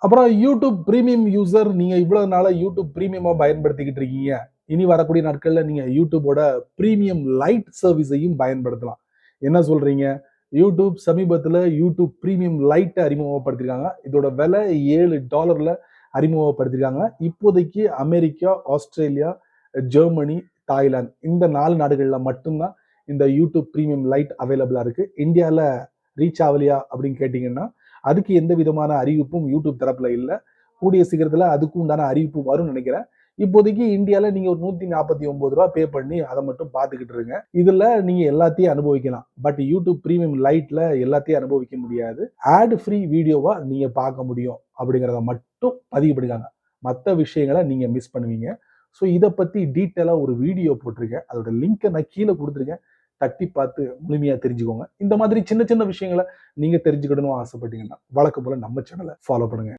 அப்புறம் YouTube premium user, நீங்க இவ்வளவு நாளா யூடியூப் பிரீமியமா பயன்படுத்திக்கிட்டு இருக்கீங்க. இனி வரக்கூடிய நாட்கள்ல நீங்க யூடியூபோட பிரீமியம் லைட் சர்வீஸையும் பயன்படுத்தலாம். என்ன சொல்றீங்க? யூடியூப் சமீபத்துல யூடியூப் பிரீமியம் லைட்ட அறிமுகப்படுத்தியிருக்காங்க. இதோட விலை $7 அறிமுகப்படுத்தியிருக்காங்க. இப்போதைக்கு அமெரிக்கா, ஆஸ்திரேலியா, ஜெர்மனி, தாய்லாந்து இந்த 4 நாடுகள்ல மட்டும்தான் இந்த யூடியூப் பிரீமியம் லைட் அவைலபிளா இருக்கு. இந்தியால ரீச் ஆகலையா அப்படின்னு கேட்டீங்கன்னா, அதுக்கு எந்த விதமான அறிவிப்பும் யூடியூப் தரப்புல இல்ல. கூடிய சீக்கிரத்துல அதுக்கு உண்டான அறிவிப்பு வரும்னு நினைக்கிறேன். இப்போதைக்கு இந்தியால நீங்க ஒரு $149 பே பண்ணி அதை மட்டும் பார்த்துக்கிட்டு இருங்க. இதுல நீங்க எல்லாத்தையும் அனுபவிக்கலாம். பட் யூடியூப் பிரீமியம் லைட்ல எல்லாத்தையும் அனுபவிக்க முடியாது. ஆட் ஃப்ரீ வீடியோவா நீங்க பார்க்க முடியும் அப்படிங்கிறத மட்டும் பதிவு பண்ணிருக்காங்க. மற்ற விஷயங்களை நீங்க மிஸ் பண்ணுவீங்க. ஸோ இதை பத்தி டீட்டெயிலா ஒரு வீடியோ போட்டிருக்கேன். அதோட லிங்கை நான் கீழே கொடுத்துருக்கேன். தட்டி பார்த்து முழுமையா தெரிஞ்சுக்கோங்க. இந்த மாதிரி சின்ன சின்ன விஷயங்களை நீங்க தெரிஞ்சுக்கணும்னு ஆசைப்பட்டீங்கன்னா வழக்கம் போல நம்ம சேனலை ஃபாலோ பண்ணுங்க.